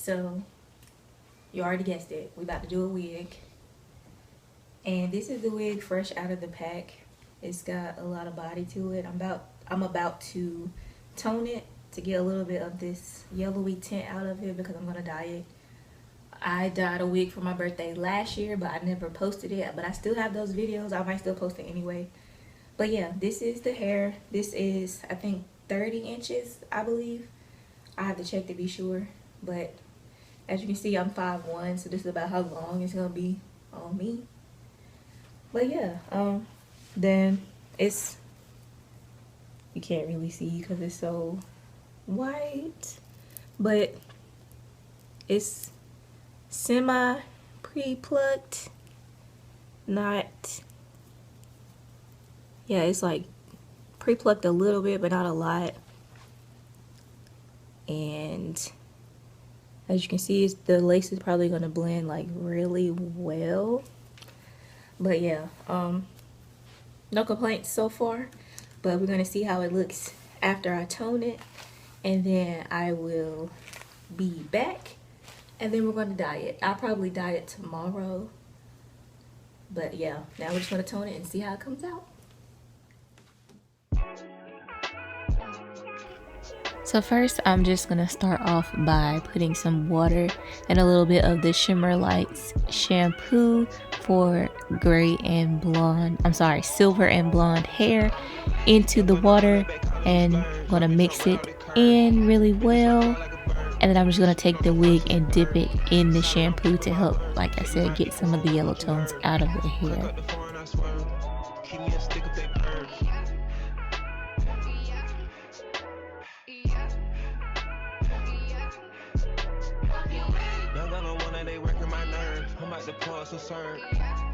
So you already guessed it, we about to do a wig. And this is the wig fresh out of the pack. It's got a lot of body to it. I'm about to tone it to get a little bit of this yellowy tint out of it because I'm gonna dye it. I dyed a wig for my birthday last year, but I never posted it. But I still have those videos. I might still post it anyway. But yeah, this is the hair. This is, I think, 30 inches, I believe. I have to check to be sure. But as you can see, I'm 5'1", so this is about how long it's gonna be on me. But yeah, then it's, you can't really see because it's so white, but it's semi pre-plucked, not, yeah, it's like pre-plucked a little bit but not a lot. And as you can see, the lace is probably going to blend like really well. But yeah, no complaints so far, but we're going to see how it looks after I tone it, and then I will be back, and then we're going to dye it. I'll probably dye it tomorrow, but yeah, now we're just going to tone it and see how it comes out. So first, I'm just going to start off by putting some water and a little bit of the Shimmer Lights shampoo for gray and blonde, silver and blonde hair into the water, and I'm going to mix it in really well. And then I'm just going to take the wig and dip it in the shampoo to help, like I said, get some of the yellow tones out of the hair.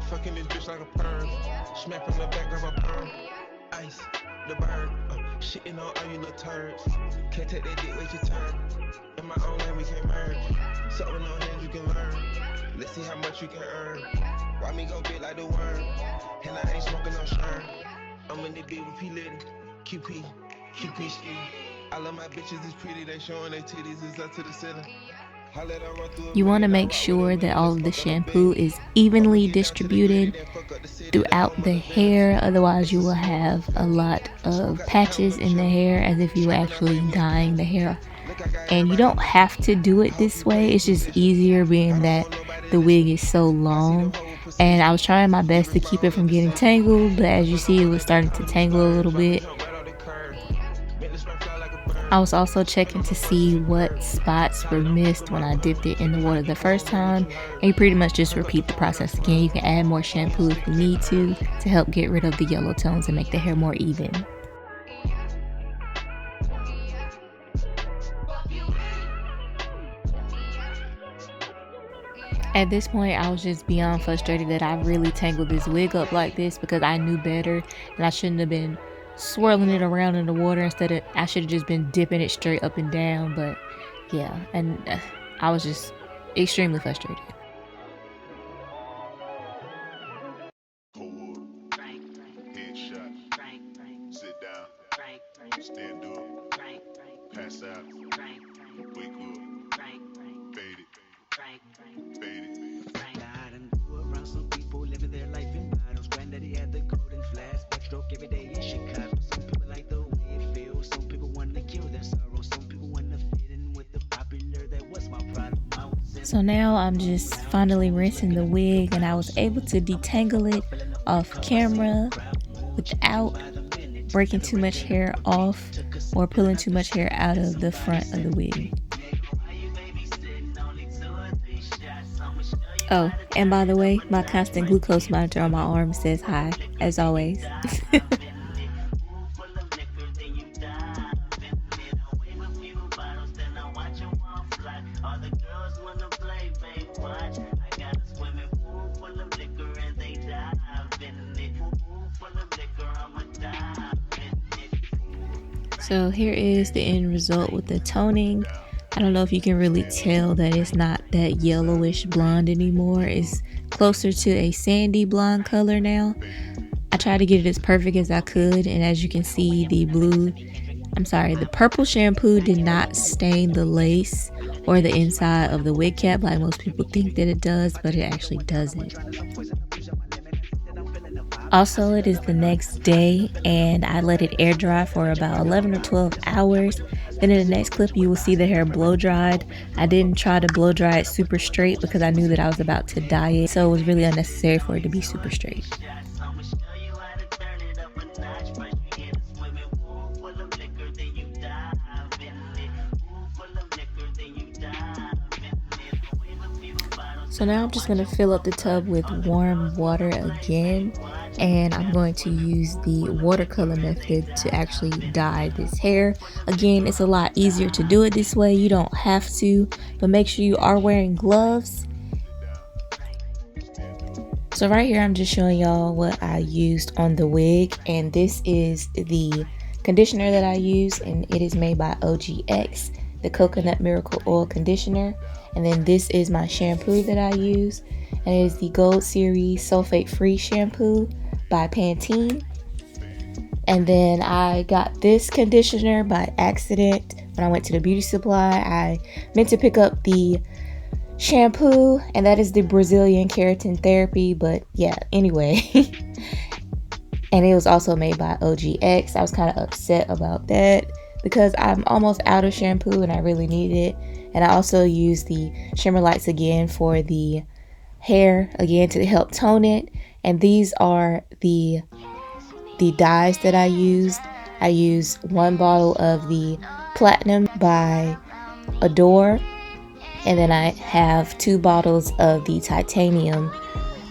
Fucking this bitch like a perm. Smack from the back of a perm. Ice, the bird. Shitting on all you little turds. Can't take that dick, wait your turn. In my own lane, we can't merge. So with no hands, you can learn. Let's see how much you can earn. Why me go big like the worm? And I ain't smoking no sherm. I'm in the big with P Litty. QP ski. I love my bitches, it's pretty. They showing their titties, it's up to the ceiling. You want to make sure that all of the shampoo is evenly distributed throughout the hair, otherwise you will have a lot of patches in the hair as if you were actually dyeing the hair. And you don't have to do it this way, it's just easier being that the wig is so long. And I was trying my best to keep it from getting tangled, but as you see, it was starting to tangle a little bit. I was also checking to see what spots were missed when I dipped it in the water the first time, and you pretty much just repeat the process again. You can add more shampoo if you need to help get rid of the yellow tones and make the hair more even. At this point, I was just beyond frustrated that I really tangled this wig up like this, because I knew better and I shouldn't have been swirling it around in the water. Instead of, I should have just been dipping it straight up and down. But yeah, and I was just extremely frustrated. Sit down, stand up, pass out, wake up, fade it, fade it. Around some people living their life in bottles. Granddaddy had the golden flask, backstroke every day in Chicago. Some people like the way it feels. Some people want to kill their sorrow. Some people want to fit in with the popular. That was my problem. So now I'm just finally rinsing the wig, and I was able to detangle it off camera without breaking too much hair off or pulling too much hair out of the front of the wig. Oh, and by the way, my constant glucose monitor on my arm says hi, as always. So here is the end result with the toning. I don't know if you can really tell that it's not that yellowish blonde anymore. It's closer to a sandy blonde color now. I tried to get it as perfect as I could, and as you can see, the purple shampoo did not stain the lace or the inside of the wig cap like most people think that it does, but it actually doesn't. Also, it is the next day and I let it air dry for about 11 or 12 hours. Then in the next clip, you will see the hair blow dried. I didn't try to blow dry it super straight because I knew that I was about to dye it, so it was really unnecessary for it to be super straight. So now I'm just going to fill up the tub with warm water again, and I'm going to use the watercolor method to actually dye this hair. Again, it's a lot easier to do it this way. You don't have to, but make sure you are wearing gloves. So right here, I'm just showing y'all what I used on the wig, and this is the conditioner that I use, and it is made by OGX, the Coconut Miracle Oil Conditioner. And then this is my shampoo that I use, and it is the Gold Series Sulfate Free Shampoo by Pantene. And then I got this conditioner by accident when I went to the beauty supply. I meant to pick up the shampoo, and that is the Brazilian Keratin Therapy, but yeah, anyway. And it was also made by OGX. I was kind of upset about that because I'm almost out of shampoo and I really need it. And I also use the shimmer lights again for the hair, again to help tone it. And these are the dyes that I used. I used 1 bottle of the Platinum by Adore, and then I have 2 bottles of the Titanium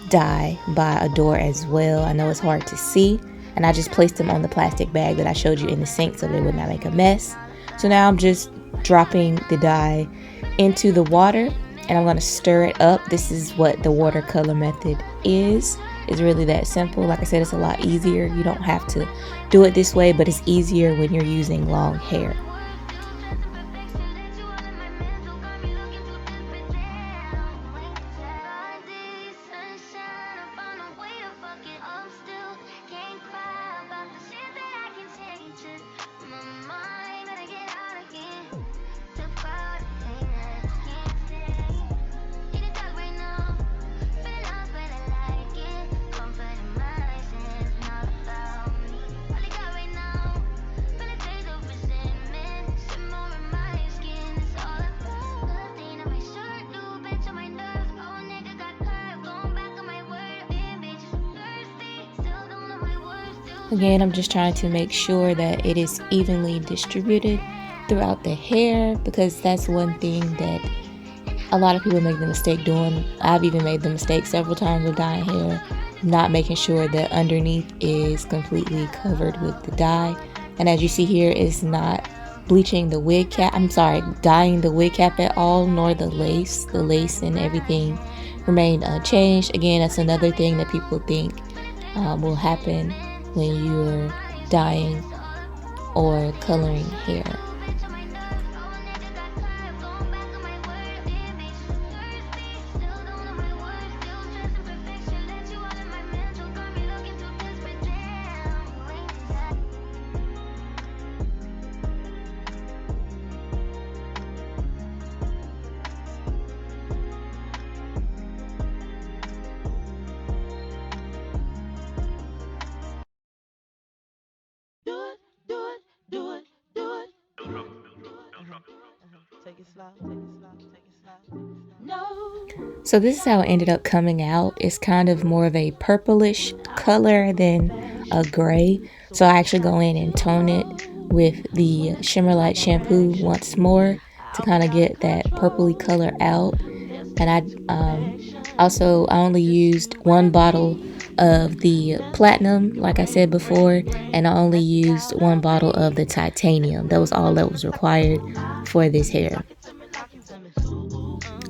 dye by Adore as well. I know it's hard to see, and I just placed them on the plastic bag that I showed you in the sink so they would not make a mess. So now I'm just dropping the dye into the water, and I'm going to stir it up. This is what the watercolor method is. It's really that simple. Like I said, it's a lot easier. You don't have to do it this way, but it's easier when you're using long hair. Again, I'm just trying to make sure that it is evenly distributed throughout the hair, because that's one thing that a lot of people make the mistake doing. I've even made the mistake several times with dyeing hair, not making sure that underneath is completely covered with the dye. And as you see here, it's not bleaching the wig cap. I'm sorry, dyeing the wig cap at all, nor the lace. The lace and everything remained unchanged. Again, that's another thing that people think will happen when you're dyeing or coloring hair. So this is how it ended up coming out. It's kind of more of a purplish color than a gray. So I actually go in and tone it with the Shimmer Light shampoo once more to kind of get that purpley color out. And I only used 1 bottle of the Platinum, like I said before, and I only used 1 bottle of the Titanium. That was all that was required for this hair.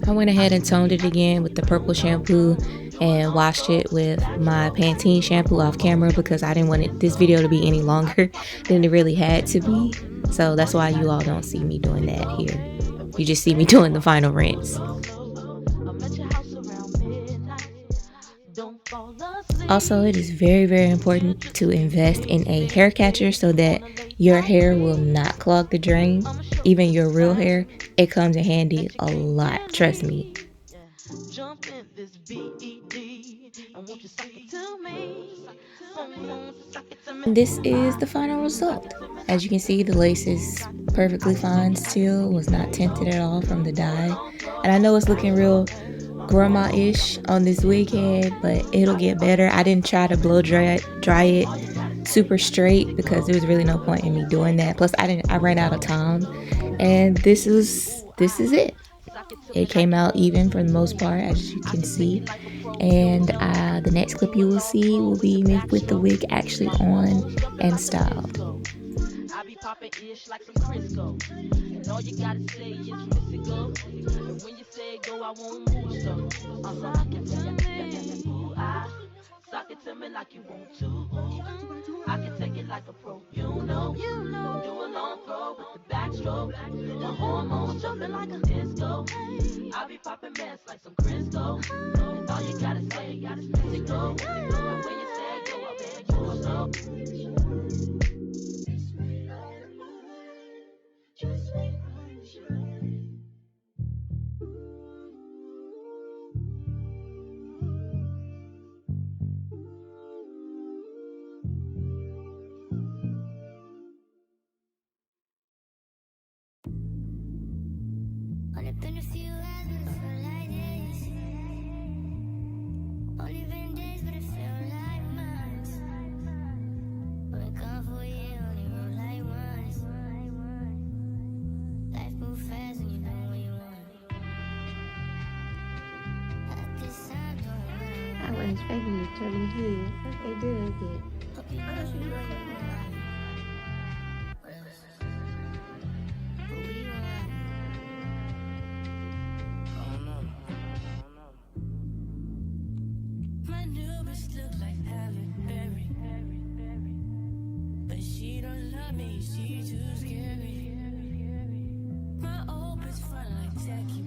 I went ahead and toned it again with the purple shampoo and washed it with my Pantene shampoo off camera because I didn't want this video to be any longer than it really had to be. So that's why you all don't see me doing that here. You just see me doing the final rinse. Also, it is very, very important to invest in a hair catcher so that your hair will not clog the drain. Even your real hair, it comes in handy a lot, trust me. Jump in this VED, and won't you suck it to me? Suck it to me. This is the final result. As you can see, the lace is perfectly fine still, was not tinted at all from the dye. And I know it's looking real grandma-ish on this wig head, but it'll get better. I didn't try to blow dry it super straight because there was really no point in me doing that. Plus I ran out of time. And this is it. It came out even for the most part, as you can see. And the next clip you will see will be me with the wig actually on and styled. I be popping ish like some Crisco, and all you gotta say is physical. And when you say go, I won't move so. Suck it to me like you want to. I can take it like a pro, you know. Do a long throw with the backstroke. My hormones jumping like a disco. I be popping mess like some Crisco, and all you gotta say is physical. And when you say go, I bet you so. Only been a few hours, but it felt like days. Only been days, but it felt like months. Been gone for a year, only wrote like once. Life moves fast and you know what you want. At this time, don't I wasn't expecting you to turn in here. Okay, good. hope you know what you want. What else? What we want. My new bitch look like Halle Berry, but she don't love me, she too scary. My old bitch fun like Jackie